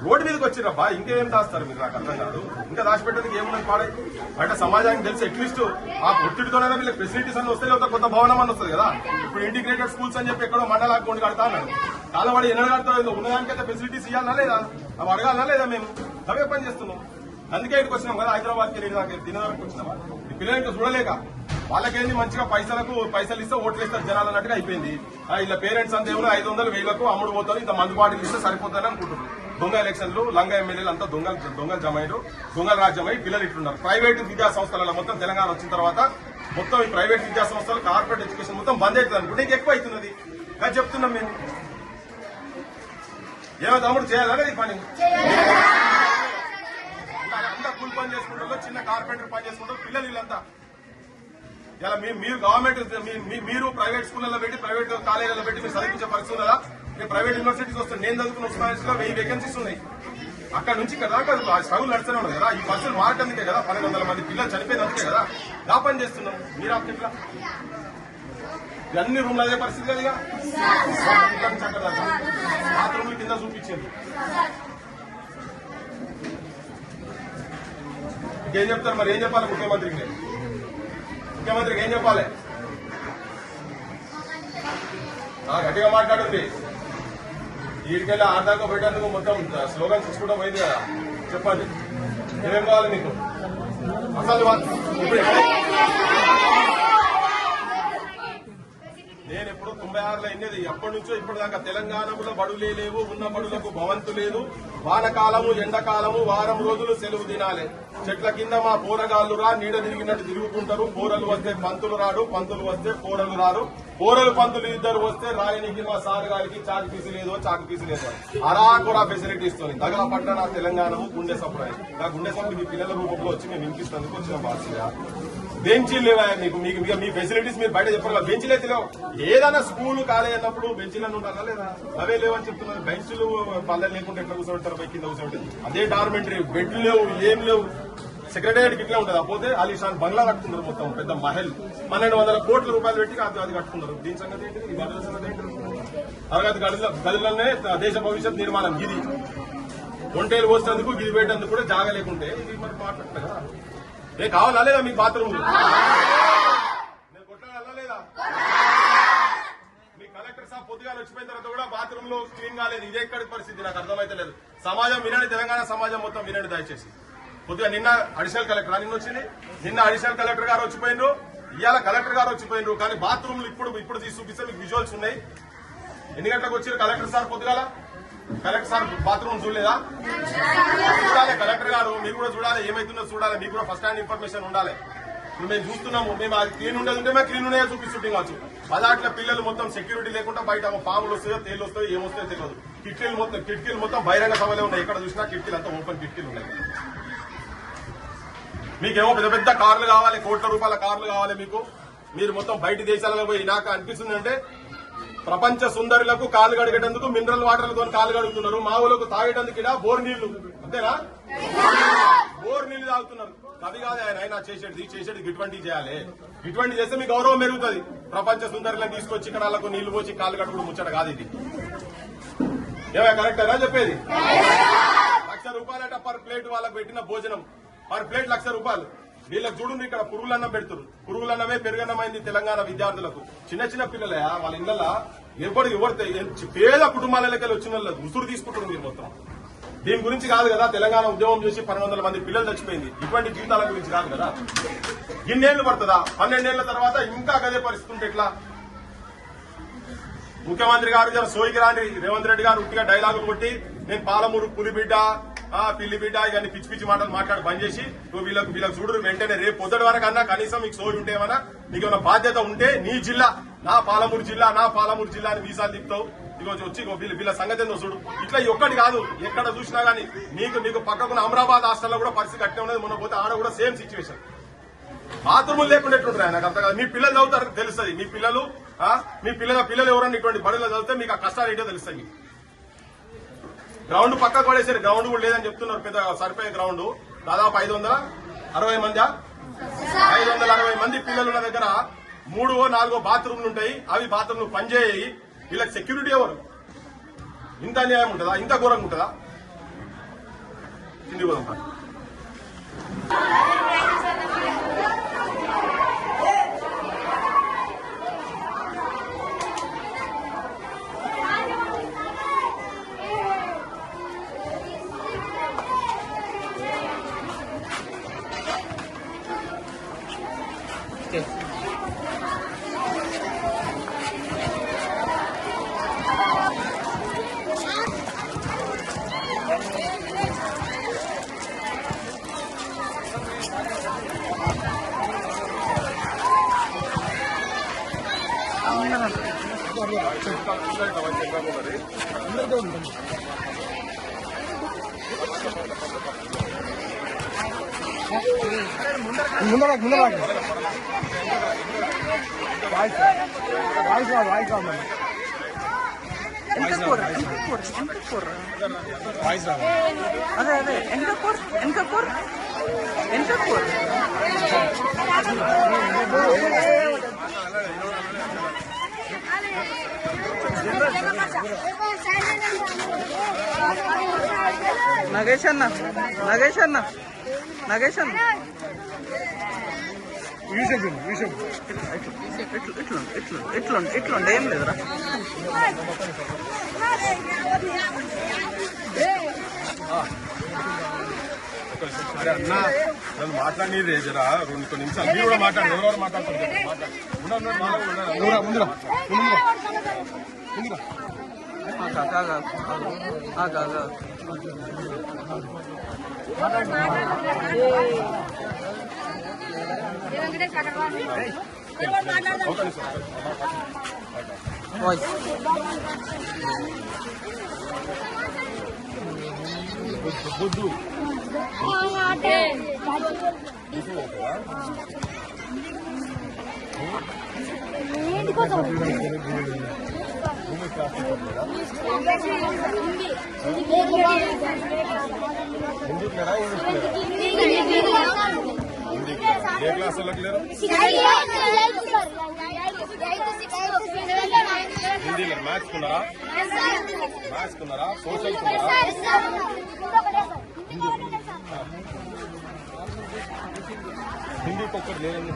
రోడ్డు మీదకి వచ్చిరబ్బా. ఇంకేం దాస్తారు మీరు? నాకు అర్థం కాదు. ఇంకా దాచిపెట్టేందుకు ఏమున్నది పాడే? అంటే సమాజానికి తెలిసి అట్లీస్ట్ ఆ ఒత్తిడితోనైనా వీళ్ళకి ఫెసిలిటీస్ అన్ని వస్తాయి, లేదా కొత్త భవనం అని వస్తుంది కదా. ఇప్పుడు ఇంటిగ్రేటెడ్ స్కూల్స్ అని చెప్పి ఎక్కడో మండల అకౌంట్ కడతా అన్నారు. కాలవాడి ఎన్నో కడతావు, ఉన్నదానికైతే ఫెసిలిటీస్ ఇవ్వాలన్నా లేదా? అవి అడగాలన్నా లేదా? మేము అవే పని చేస్తున్నాం. అందుకే ఇక్కడికి వచ్చినాం కదా, హైదరాబాద్కి తినడానికి వచ్చినామా? ఈ పిల్లలు ఇంకా చూడలేక వాళ్ళకేంది మంచిగా పైసలు ఇస్తే ఓట్లు ఇస్తారు జనాలు అన్నట్టుగా అయిపోయింది. ఇలా పేరెంట్స్ అంతా ఏమో 500, 1000 అమ్ముడు పోతారు, ఇంత మందు బాటిల్ ఇస్తే సరిపోతారని అనుకుంటున్నారు. దొంగ ఎలక్షన్లు, లంగ ఎమ్మెల్యేలు అంతా దొంగలు జమైరు, దొంగల రాజ్యమై పిల్లలు ఇట్లున్నారు. ప్రైవేట్ విద్యా సంస్థలలో మొత్తం తెలంగాణ వచ్చిన తర్వాత మొత్తం ఈ ప్రైవేట్ విద్యా సంస్థలు, కార్పొరేట్ ఎడ్యుకేషన్ మొత్తం బంద్ అవుతుంది అనుకుంటే ఇంకా ఎక్కువ అవుతున్నది. కానీ చెప్తున్నాం మేము, ఏమో తమ్ముడు చేయాలనే ఈ పని. అంతా కూలి పని చేసుకుంటారు, చిన్న కార్పెంటర్ పని చేసుకుంటారు పిల్లలు వీళ్ళంతా. ఇలా మీరు గవర్నమెంట్ మీరు ప్రైవేట్ స్కూళ్ళలో పెట్టి, ప్రైవేట్ కాలేజీలలో పెట్టి మీరు చదివించే పరిస్థితి ఉన్నదా? మీరు ప్రైవేట్ యూనివర్సిటీస్ వస్తుంది. నేను చదువుకున్న ఉస్మానియాలో 1000 వేకెన్సీస్ ఉన్నాయి. అక్కడ నుంచి ఇక్కడ దాకా స్ట్రగుల్ నడుస్తూనే ఉంది కదా. ఈ పరిస్థితులు మారటానికే కదా 1200 మంది పిల్లలు చనిపోయినందుకే కదా ఆ పని చేస్తున్నాం. మీరు అట్లా అన్ని రూమ్లు అదే పరిస్థితి కదా. ఇక బాత్రూమ్లు కింద చూపించింది. ఇంకేం చెప్తారు మరి? ఏం చెప్పాలి ముఖ్యమంత్రికి? ఏం చెప్పాలి? గట్టిగా మాట్లాడుంది. వీడికెళ్ళి ఆర్దాకా పెట్టేందుకు మొత్తం స్లోగన్స్ చూసుకుంటూ పోయింది కదా. చెప్పండి ఏమేం కావాలి మీకు? అసలు నేను ఎప్పుడు 96లో ఎన్నది ఎప్పటి నుంచో ఇప్పటిదాకా తెలంగాణలో బడులే లేవు, ఉన్న బడులకు భవంతు లేదు. వానకాలము, ఎండాకాలము, వారం రోజులు సెలవు దినాలే. చెట్ల కింద మా పోరగాళ్లు రా, నీడ తిరిగినట్టు తిరుగుతుంటారు. పోరలు వస్తే పంతులు రాడు, పంతులు వస్తే పోరలు రారు. పోరలు పంతులు ఇద్దరు వస్తే రాయనికి మా సార్ గారికి చాకు పీసు లేదు. అరాకురా ఫెసిలిటీ ఇస్తుంది. తగల పట్టణ తెలంగాణము గుండె సప్లై. ఆ గుండె సప్లై మీ పిల్లల రూపంలో వచ్చి మేము వినిపిస్తేందుకు వచ్చిన బాధ్యత. బెంచీలు లేవా మీకు? మీ ఫెసిలిటీస్ మీరు బయట చెప్పారు కదా. బెంచీలు అయితే లేవు. ఏదైనా స్కూల్ కాలేజ్ అన్నప్పుడు బెంచీలను ఉండాలా లేదా? అవే లేవని చెప్తున్నారు. బెంచ్లు పల్లెలు లేకుండా ఎట్లా కూర్చోబెడతారు? పై కింద కూర్చోబెట్టారు. అదే డార్మెంటరీ, బెడ్లు లేవు, ఏం లేవు. సెక్రటేరియట్ ఇట్లా ఉంటుంది. పోతే అలీషాన్ బంగ్లా కట్టుకున్నారు, మొత్తం పెద్ద మహల్ 1200 కోట్ల రూపాయలు పెట్టి అది కట్టుకున్నారు. దీని సంగతి ఏంటి? ఈ గదుల సంగతి ఏంటి? తరగతి గదులనే దేశ భవిష్యత్ నిర్మాణం. గిది ఒంటేలు పోసేందుకు, గిది పెట్టేందుకు కూడా జాగా లేకుంటే ఇది మరి మాట్లాడలేదు కదా. ఏ కావాలా లేదా మీకు బాత్రూమ్? నేను కొట్టాలా లేదా? మీ కలెక్టర్ సాబ్ పొద్దుగా వచ్చిపోయిన తర్వాత కూడా బాత్రూమ్ లో క్లీన్ కాలేదు. ఇదే ఎక్కడి పరిస్థితి నాకు అర్థమైతే లేదు. సమాజం వినండి, తెలంగాణ సమాజం మొత్తం వినండి దయచేసి. కొద్దిగా నిన్న అడిషనల్ కలెక్టర్ నిన్న వచ్చింది. నిన్న అడిషనల్ కలెక్టర్ గారు వచ్చిపోయినారు, ఇవాళ కలెక్టర్ గారు వచ్చిపోయినారు. కానీ బాత్రూమ్లు ఇప్పుడు తీసి చూపిస్తే మీకు విజువల్స్ ఉన్నాయి. ఎన్ని గంటలకు వచ్చారు కలెక్టర్ సార్ పొద్దుగాల? కలెక్టర్ సార్ బాత్రూమ్ చూడలేదా? చూడాలి కలెక్టర్ గారు, మీరు కూడా చూడాలి, ఏమైతుందో చూడాలి. మీకు కూడా ఫస్ట్ హ్యాండ్ ఇన్ఫర్మేషన్ ఉండాలి. ఇప్పుడు మేము చూస్తున్నాము, మేము అది క్లీన్ ఉండేది ఉంటే మేము క్లీన్ ఉన్నాయో చూపిస్తుంటాం కావచ్చు. పదాట్ల పిల్లలు మొత్తం సెక్యూరిటీ లేకుండా బయట పాములు వస్తాయో, తేళ్లు వస్తాయో, ఏమొస్తాయో తెలియదు. కిటికీలు మొత్తం బహిరంగ సభలే ఉన్నాయి. ఎక్కడ చూసినా కిటికీలు అంతా ఓపెన్ కిటికీలు ఉన్నాయి. మీకేమో పెద్ద పెద్ద కార్లు కావాలి, కోట్ల రూపాయల కార్లు కావాలి మీకు. మీరు మొత్తం బయట దేశాలలో పోయి నాకు అనిపిస్తుంది అంటే ప్రపంచ సుందరులకు కాలు కడిగేటందుకు మినరల్ వాటర్లతో కాలు కడుగుతున్నారు. మా ఊళ్ళకు తాగేటందుకు ఇలా బోర్ నీళ్లు, అంతేనా? బోర్ నీళ్లు తాగుతున్నారు. అది కాదు ఆయన చేసేది ఇటువంటివి చేయాలి. ఇటువంటి చేస్తే మీ గౌరవం పెరుగుతుంది. ప్రపంచ సుందరులను తీసుకొచ్చి ఇక్కడ వాళ్ళకు నీళ్లు పోసి కాలు కడుగుడు ముచ్చట కాదు ఇది. ఏమైనా కరెక్టేనా చెప్పేది? 1,00,000 రూపాయలట పర్ ప్లేట్ వాళ్ళకు పెట్టిన భోజనం. పర్ ప్లేట్ 1,00,000 రూపాయలు. వీళ్ళకి చూడండి, ఇక్కడ పురుగులన్నం పెడుతున్నారు. పురుగులన్నమే పెరుగన్నమైంది తెలంగాణ విద్యార్థులకు. చిన్న చిన్న పిల్లలే వాళ్ళ ఇళ్లలో ఎవరు పేద కుటుంబాలకి వచ్చిన వాళ్ళు ఉసురు తీసుకుంటున్నారు మీరు మొత్తం. దీని గురించి కాదు కదా తెలంగాణ ఉద్యమం చేసి 1200 మంది పిల్లలు చచ్చిపోయింది. ఇటువంటి జీవితాల గురించి కాదు కదా. ఇన్నేళ్లు పడుతుందా? 12 ఏళ్ల తర్వాత ఇంకా అదే పరిస్థితి ఉంటే ఎట్లా? ముఖ్యమంత్రి గారు సోయికి రాని రేవంత్ రెడ్డి గారు ఉట్టిగా డైలాగులు కొట్టి నేను పాలమూరు పులిబిడ్డ, పిల్లి బిడ్డ ఇవన్నీ పిచ్చి పిచ్చి మాటలు మాట్లాడి బంద్ చేసి నువ్వు వీళ్ళకి చూడరు వెంటనే రేపు పొద్దుటి వరకు అన్నా కనీసం మీకు సోయి ఉంటేమన్నా నీకు ఏమైనా బాధ్యత ఉంటే నీ జిల్లా నా పాలమూరు జిల్లా అని వీసాలు తిప్పుతావు. ఈరోజు వచ్చి వీళ్ళ సంగతి ఏందో చూడు. ఇట్లా ఒక్కటి కాదు, ఎక్కడ చూసినా గానీ నీకు పక్కకున్న అమరాబాద్ హాస్టల్లో కూడా పరిస్థితి అట్టే ఉన్నది. మొన్న పోతే ఆడ కూడా సేమ్ సిచ్యువేషన్. బాత్రూములు లేకుండా ఎట్లుంటారు నాకు అర్థం కాదు. మీ పిల్లలు చదువుతారు తెలుస్తుంది. మీ పిల్లలు ఎవరన్నా ఇటువంటి బడుల్లో చదివితే మీకు ఆ కష్టాలు ఏంటో తెలుస్తాయి. మీకు గ్రౌండ్ పక్కకు పడేసారు, గ్రౌండ్ కూడా లేదని చెప్తున్నారు. పెద్ద సరిపోయే గ్రౌండ్ దాదాపు 560 మంది 560 మంది పిల్లలున్న దగ్గర 3-4 బాత్రూమ్లు ఉంటాయి. అవి బాత్రూమ్లు పనిచేయి. వీళ్ళకి సెక్యూరిటీ ఎవరు? ఇంత అన్యాయం ఉంటుందా? ఇంత ఘోరంగా ఉంటుందా? కింది పోదాం. అదే వెనకపూర్ నగేష్ అన్న ఇట్లుండి ఏం లేదురా. అన్నా నన్ను మాట్లాడి జరా 2 నిమిషాలు మీరు కూడా మాట్లాడండి. ఎవరెవరు మాట్లాడుతున్నారు? బుద్ధు ఏ క్లాస్ వాళ్ళకి లేరు? హిందీలో మ్యాథ్స్ కున్నారా? సోషల్ కున్నారా? హిందీకి ఒక్కటి లేదండి.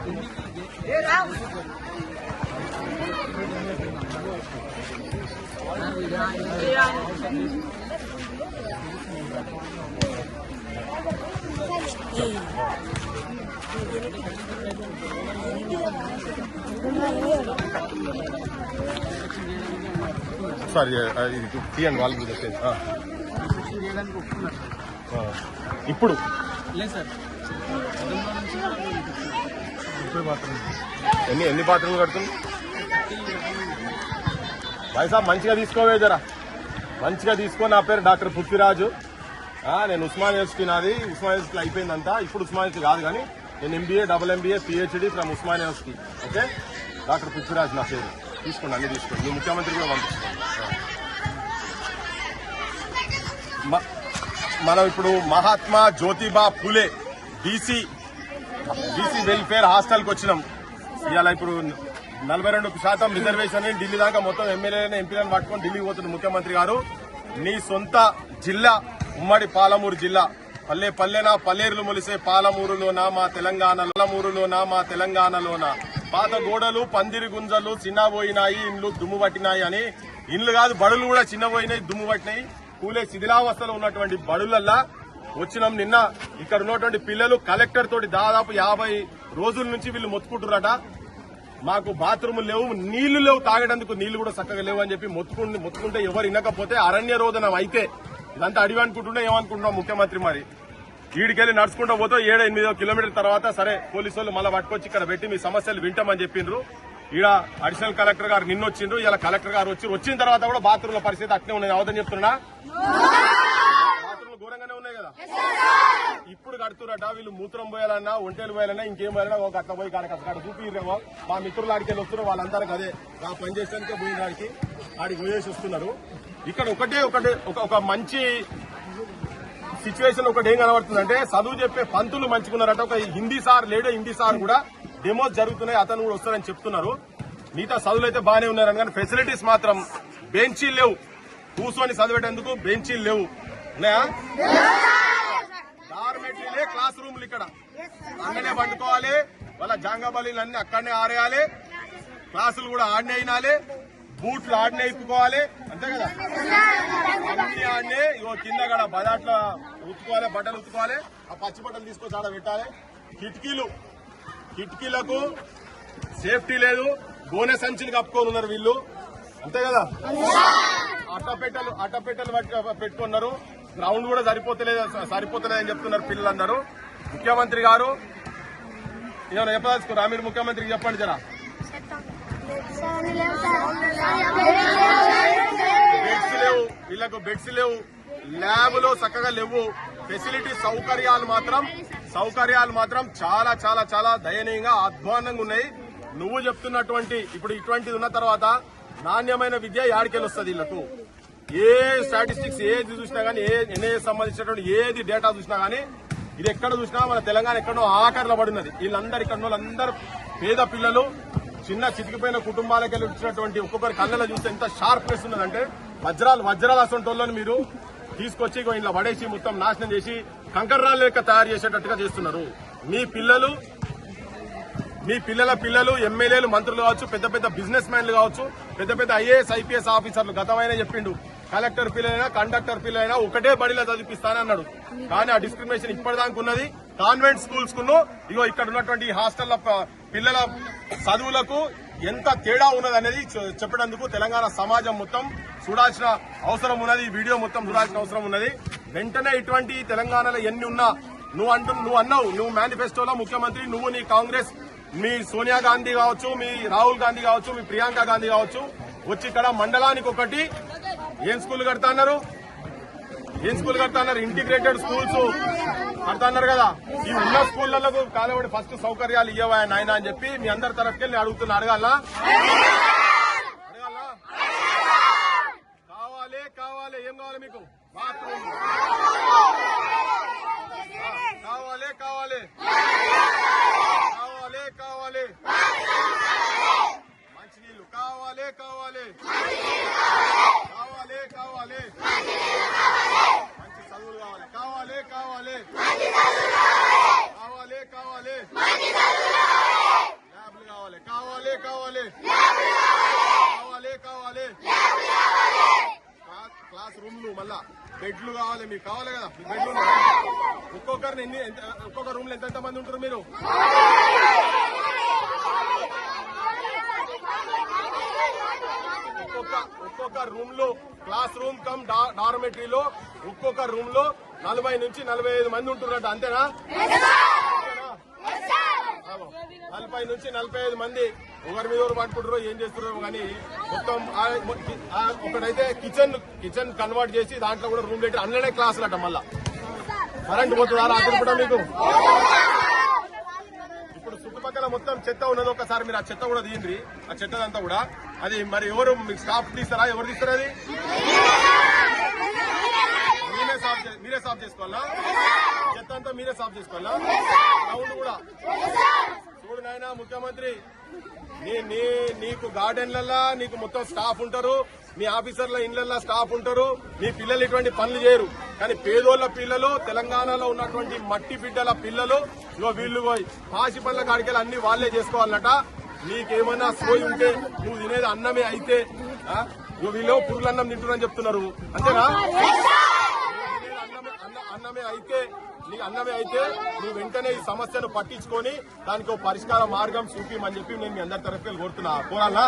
సారీ ఇది తీయండి వాళ్ళకి చెప్పేది. ఇప్పుడు ఎన్ని బాత్రూమ్లు కడుతుంది? వైసాబ్ మంచిగా తీసుకోవే జరా, మంచిగా తీసుకో. నా పేరు డాక్టర్ పృథ్వీరాజు. నేను ఉస్మానియా యూనివర్సిటీ, నాది ఉస్మానియా యూనివర్సిటీ అయిపోయిందంతా. ఇప్పుడు ఉస్మానియా యూనివర్సిటీ కాదు కానీ నేను MBA, MBA, PhD from Osmania university. Okay, doctor Prithviraj నా పేరు. తీసుకోండి, అన్ని తీసుకోండి. మీ ముఖ్యమంత్రి కూడా పంపిస్తాను. మనం ఇప్పుడు మహాత్మా జ్యోతిబా ఫులే బీసీ వెల్ఫేర్ హాస్టల్కి వచ్చినాం. ఇవాళ ఇప్పుడు 42% రిజర్వేషన్ ఢిల్లీ దాకా మొత్తం ఎమ్మెల్యేలను ఎంపీలను పట్టుకొని ఢిల్లీ పోతున్న ముఖ్యమంత్రి గారు. నీ సొంత జిల్లా ఉమ్మడి పాలమూరు జిల్లా, పల్లెనా పల్లేరులు మొలిసే పాలమూరులోనా మా తెలంగాణలోనా పాత గోడలు పందిరి గుంజలు చిన్నపోయినాయి, ఇండ్లు దుమ్ము పట్టినాయి అని. ఇండ్లు కాదు, బడులు కూడా చిన్నపోయినాయి, దుమ్ము పట్టినాయి. కూలే శిథిలావస్థలో ఉన్నటువంటి బడులల్లా వచ్చినాం. నిన్న ఇక్కడ ఉన్నటువంటి పిల్లలు కలెక్టర్ తోటి దాదాపు 50 రోజుల నుంచి వీళ్ళు మొత్తుకుంటున్నారట. మాకు బాత్రూములు లేవు, నీళ్లు లేవు, తాగడానికి నీళ్లు కూడా చక్కగా లేవు అని చెప్పి మొత్తుకుంటే ఎవరు వినకపోతే అరణ్య రోదనం అయితే ఇదంతా అడివి అనుకుంటుండే ఏమనుకుంటున్నాం ముఖ్యమంత్రి మరి ఈడికెళ్ళి నడుచుకుంటూ పోతే 7-8 కిలోమీటర్ల తర్వాత సరే పోలీసు వాళ్ళు మళ్ళీ పట్టుకొచ్చి ఇక్కడ పెట్టి మీ సమస్యలు వింటామని చెప్పిండ్రు. ఈడ అడిషనల్ కలెక్టర్ గారు నిన్నొచ్చిండ్రు, ఇలా కలెక్టర్ గారు వచ్చిన తర్వాత కూడా బాత్రూంల పరిస్థితి అట్నే ఉన్నది. అవదని చెప్తున్నా బాత్రూంలు ఘోరంగానే ఉన్నాయి కదా. ఇప్పుడు కడుతురట వీళ్ళు మూత్రం పోయాలన్నా ఒంటేలు పోయాలన్నా ఇంకేం పోయాలన్నా ఒక అట్లా పోయి అక్కడ చూపిరేమో. మా మిత్రులు ఆడికెళ్ళి వస్తున్నారు, వాళ్ళందరూ అదే ఆ పని చేసానికే పోయిన ఆడికి పోయేసి వస్తున్నారు. ఇక్కడ ఒక మంచి సిచ్యువేషన్ ఒకటి ఏం కనబడుతుందంటే చదువు చెప్పే పంతులు మంచుకున్నారట. ఒక హిందీ సార్ కూడా డెమోస్ జరుగుతున్నాయి, అతను కూడా వస్తారని చెప్తున్నారు. మిగతా చదువులు అయితే బాగానే ఉన్నారని కానీ ఫెసిలిటీస్ మాత్రం బెంచీలు లేవు, కూర్చొని చదివేటందుకు బెంచీలు లేవు. ఉన్నాయా? డార్మెటరీలే క్లాస్ రూమ్లు ఇక్కడ అక్కడనే పండుకోవాలి, వాళ్ళ జాంగబలీలు అన్ని అక్కడనే ఆరేయాలి, క్లాసులు కూడా ఆడనే అయినాలి, బూట్లు ఆడనే ఇప్పుకోవాలి, అంతే కదా. అన్ని ఆడనే ఇగో కింద కూడా బజాట్ల ఉతుకోవాలి, బట్టలు ఉతుకోవాలి, ఆ పచ్చి బట్టలు తీసుకొచ్చి ఆడ పెట్టాలి. కిటికీలకు సేఫ్టీ లేదు, గోనె సంచిని కప్పుకొని ఉన్నారు వీళ్ళు, అంతే కదా. అట్టపెట్టలు పెట్టుకున్నారు. గ్రౌండ్ కూడా సరిపోతలేదని చెప్తున్నారు పిల్లలందరూ. ముఖ్యమంత్రి గారు ఏమైనా చెప్పదలుచుకున్నారా? మీరు ముఖ్యమంత్రికి చెప్పండి జరా. బెడ్స్ లేవు, వీళ్ళకు బెడ్స్ లేవు, ల్యాబ్లు చక్కగా లేవు, ఫెసిలిటీ సౌకర్యాలు మాత్రం చాలా చాలా చాలా దయనీయంగా అధ్వానంగా ఉన్నాయి. నువ్వు చెప్తున్నటువంటి ఇప్పుడు ఇటువంటిది ఉన్న తర్వాత నాణ్యమైన విద్య యాడికెళ్ళి వస్తుంది వీళ్ళకు? ఏ స్టాటిస్టిక్స్ ఏది చూసినా గానీ, ఎన్ఐఏ సంబంధించినటువంటి ఏది డేటా చూసినా గానీ, ఇది ఎక్కడ చూసినా మన తెలంగాణ ఎక్కడో ఆఖరిలో పడినది. వీళ్ళందరూ ఇక్కడ వాళ్ళందరూ పేద పిల్లలు, చిన్న చితికిపోయిన కుటుంబాలకు వెళ్ళి వచ్చినటువంటి ఒక్కొక్కరి కళ్ళలో చూస్తే ఎంత షార్ప్నెస్ ఉన్నదంటే వజ్రాలు అసంటి వాళ్ళని మీరు తీసుకొచ్చి ఇలా పడేసి మొత్తం నాశనం చేసి కంకర్రాలు లెక్క తయారు చేసేటట్టుగా చేస్తున్నారు. మీ పిల్లలు ఎమ్మెల్యేలు, మంత్రులు కావచ్చు, పెద్ద పెద్ద బిజినెస్ మ్యాన్లు కావచ్చు, పెద్ద పెద్ద ఐఏఎస్ ఐపీఎస్ ఆఫీసర్లు గతమైన చెప్పిండు కలెక్టర్ పిల్లలైనా కండక్టర్ పిల్లలైనా ఒకటే బడిలో చదివిస్తానన్నాడు. కానీ ఆ డిస్క్రిమినేషన్ ఇప్పటిదాకా ఉన్నది. కాన్వెంట్ స్కూల్స్ కును ఇగో ఇక్కడ ఉన్నటువంటి హాస్టల్ల పిల్లల చదువులకు ఎంత తేడా ఉన్నది అనేది చెప్పడానికి తెలంగాణ సమాజం మొత్తం చూడాల్సిన అవసరం ఉన్నది. ఈ వీడియో మొత్తం చూడాల్సిన అవసరం ఉన్నది. వెంటనే ఇటువంటి తెలంగాణలో ఎన్ని ఉన్నా నువ్వు అన్నావు, నువ్వు మేనిఫెస్టోలో ముఖ్యమంత్రి, నువ్వు నీ కాంగ్రెస్, మీ సోనియా గాంధీ కావచ్చు, మీ రాహుల్ గాంధీ కావచ్చు, మీ ప్రియాంక గాంధీ కావచ్చు, వచ్చి ఇక్కడ మండలానికి ఒకటి ఏం స్కూల్ కడతా అన్నారు? ఇంటిగ్రేటెడ్ స్కూల్స్ కడతా అన్నారు కదా. ఈ ఉన్న స్కూళ్లకు కాలబడి ఫస్ట్ సౌకర్యాలు ఇవ్వవా నాయన అని చెప్పి మీ అందరి తరఫుకెళ్ళి అడగాలా? కావాలి. ఏం కావాలి మీకు? బాత్రూమ్ కావాలి. మంచినీళ్ళు కావాలి. మంచి చదువులు కావాలి. ల్యాబ్లు కావాలి. క్లాస్ రూమ్లు మళ్ళా బెడ్లు కావాలి. మీకు కావాలి కదా, బెడ్లు ఒక్కొక్క రూమ్ లో ఎంత మంది ఉంటారు మీరు? ఒక్కొక్క రూమ్ లో క్లాస్ రూమ్ కమ్ డార్మెటరీలో ఒక్కొక్క రూమ్ లో 40 నుంచి 45 మంది ఉంటున్నట్టు, అంతేనా? 40 నుంచి 45 మంది ఒకరి మీద ఒకరు పట్టుకుంటారో ఏం చేస్తున్నారో కానీ మొత్తం ఒకటైతే కిచెన్ కన్వర్ట్ చేసి దాంట్లో కూడా రూమ్ పెట్టి అన్ననే క్లాసులు అట. మళ్ళా కరెంట్ పోతుందా రాత్రి కూడా మీకు? ఇప్పుడు చుట్టుపక్కల మొత్తం చెత్త ఉన్నది, ఒకసారి మీరు ఆ చెత్త కూడా తీయండి. ఆ చెత్తదంతా కూడా అది మరి ఎవరు మీకు స్టాఫ్ తీస్తారా? ఎవరు తీస్తారా? అది మీరే సాఫ్ చేసుకోవాలా? చెత్త అంతా మీరే సాఫ్ చేసుకోవాలా? గ్రౌండ్ కూడా చూడు నాయనా ముఖ్యమంత్రి, నీకు గార్డెన్లల్లా నీకు మొత్తం స్టాఫ్ ఉంటారు, మీ ఆఫీసర్ల ఇళ్లల్లో స్టాఫ్ ఉంటారు, మీ పిల్లలు ఇటువంటి పనులు చేయరు. కానీ పేదోళ్ల పిల్లలు, తెలంగాణలో ఉన్నటువంటి మట్టి బిడ్డల పిల్లలు వీళ్ళు పాసి పనుల కాడికెళ్ళి అన్ని వాళ్లే చేసుకోవాలన్నట. నీకేమన్నా సోయి ఉంటే నువ్వు తినేది అన్నమే అయితే వీళ్ళు పురుగులన్నం తింటున్నారని చెప్తున్నారు, అంతేనా? అన్నమే అయితే నువ్వు వెంటనే ఈ సమస్యను పట్టించుకొని దానికి ఒక పరిష్కార మార్గం చూపిమని చెప్పి నేను మీ అందరి తరఫున కోరుతున్నా. పోరాలా?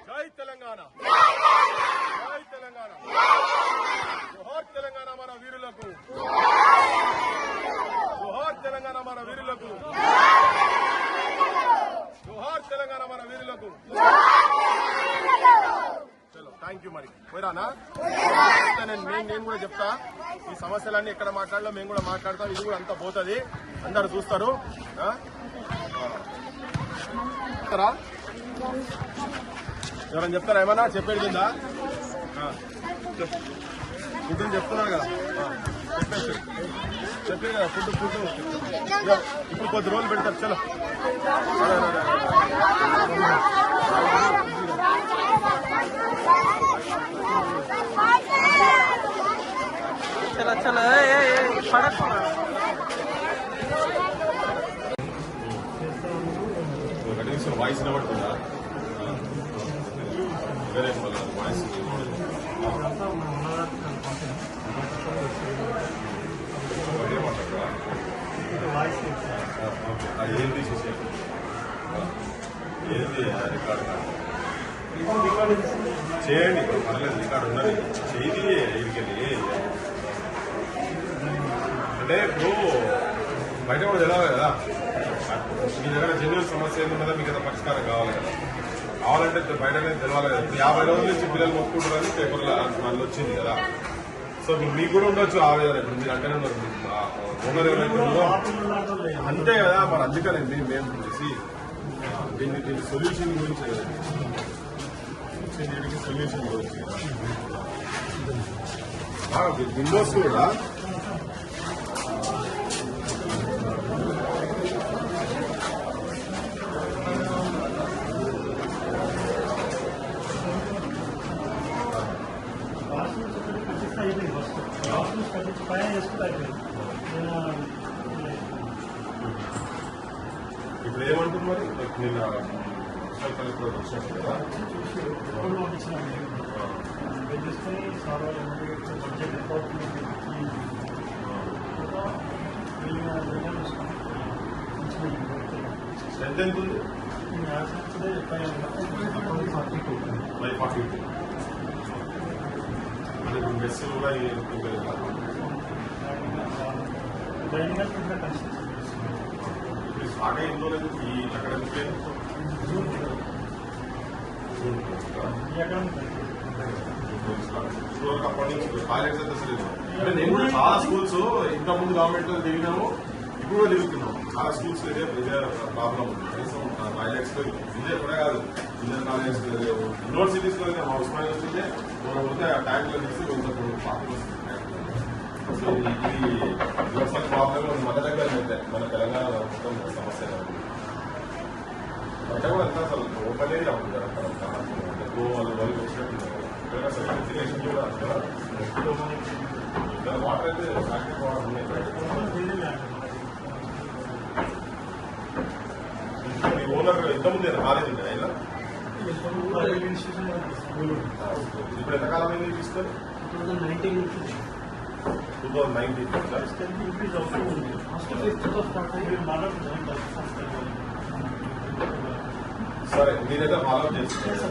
జై తెలంగాణ. తెలంగాణ మన వీరులకు, జోహార్ తెలంగాణ మన వీరులకు. చలో థ్యాంక్ యూ. మరి పోయిరానా? నేను కూడా చెప్తా, ఈ సమస్యలన్నీ ఎక్కడ మాట్లాడలో మేము కూడా మాట్లాడతాం. ఇది కూడా అంతా పోతుంది, అందరు చూస్తారు. ఎవరైనా చెప్తారా? ఏమన్నా చెప్పేది ఉందా? ఫుడ్ చెప్తున్నారు కదా, చెప్పారు కదా ఫుడ్. ఇప్పుడు కొద్ది రోజులు పెడతారు. చలో చలో చలో పడక వాయిస్ వినబడుతుందా? వేరే వాయిస్ అది ఏం తీసేసేది? ఏది రికార్డు చేయండి, పర్లేదు, రికార్డు ఉన్నది, చేయి ఇదికెళ్ళి. అంటే ఇప్పుడు బయట కూడా తెలవాలి కదా, మీ దగ్గర జెన్యున్ సమస్య ఏమున్నదో మీకు ఏదో పరిష్కారం కావాలి కదా. కావాలంటే బయటనే తెలవాలి కదా. 50 రోజుల నుంచి పిల్లలు మొక్కుంటారని పేపర్లో మనలో వచ్చింది కదా. సో మీకు కూడా ఉండొచ్చు ఆవేదన. ఇప్పుడు మీరు అంటేనే ఉన్నారు, ఓనర్ ఎవరైతే ఉందో అంతే కదా. మరి అందుకనే మేము చూసి దీని సొల్యూషన్ గురించి కదా, దీనికి సొల్యూషన్ గురించి విండోస్ కూడా ఇప్పుడు ఏమంటుంది మరి? నిన్న కలెక్టర్ వచ్చినట్టు కదా, స్ట్రెంత్ ఎంత ఉంది? 42. అంటే ఇప్పుడు మెస్సులు కూడా స్టార్ట్ అయిందో లేదు ఈ అకాడమిక్ ఇయర్. అప్పటి నుంచి కాలేజ్ అయితే అసలు అంటే నేను కూడా చాలా స్కూల్స్ ఇంత ముందు గవర్నమెంట్ లో దిగినాము, ఇప్పుడు కూడా దిగుతున్నాం. చాలా స్కూల్స్ ఇదే ప్రాబ్లం ఉంది. కనీసం టాయిలెట్స్ లో ఇదే కూడా కాదు, ఇంజనీర్ కాలేజ్ లేవు, యూనివర్సిటీస్ లో మా ఉస్మానియా వస్తుంటే మనం పోతే ఆ ట్యాంక్ లో తీసి కొంచెం పార్టీ వస్తుంది. సో ఇది యూనివర్సల్ ప్రాబ్లం మన దగ్గర అయితే మన తెలంగాణ మొత్తం సమస్య కాదు. అంటే కూడా అంతా అసలు ఓపెన్ ఏరియా ఉంది అక్కడ వాళ్ళు వచ్చినట్టు అసలు వెంటిలేషన్ కూడా వాటర్ అయితే ఫ్యాక్టరీ వాటర్ ఉన్నాయి. మీ ఓనర్ ఎంతమంది కాలేజ్ ఉంది ఆయన? ఇప్పుడు ఎంతకాలం అయింది తీసుకొని? 2019 సరే మీ దగ్గర ఫాలో అప్ చేస్తున్నారు.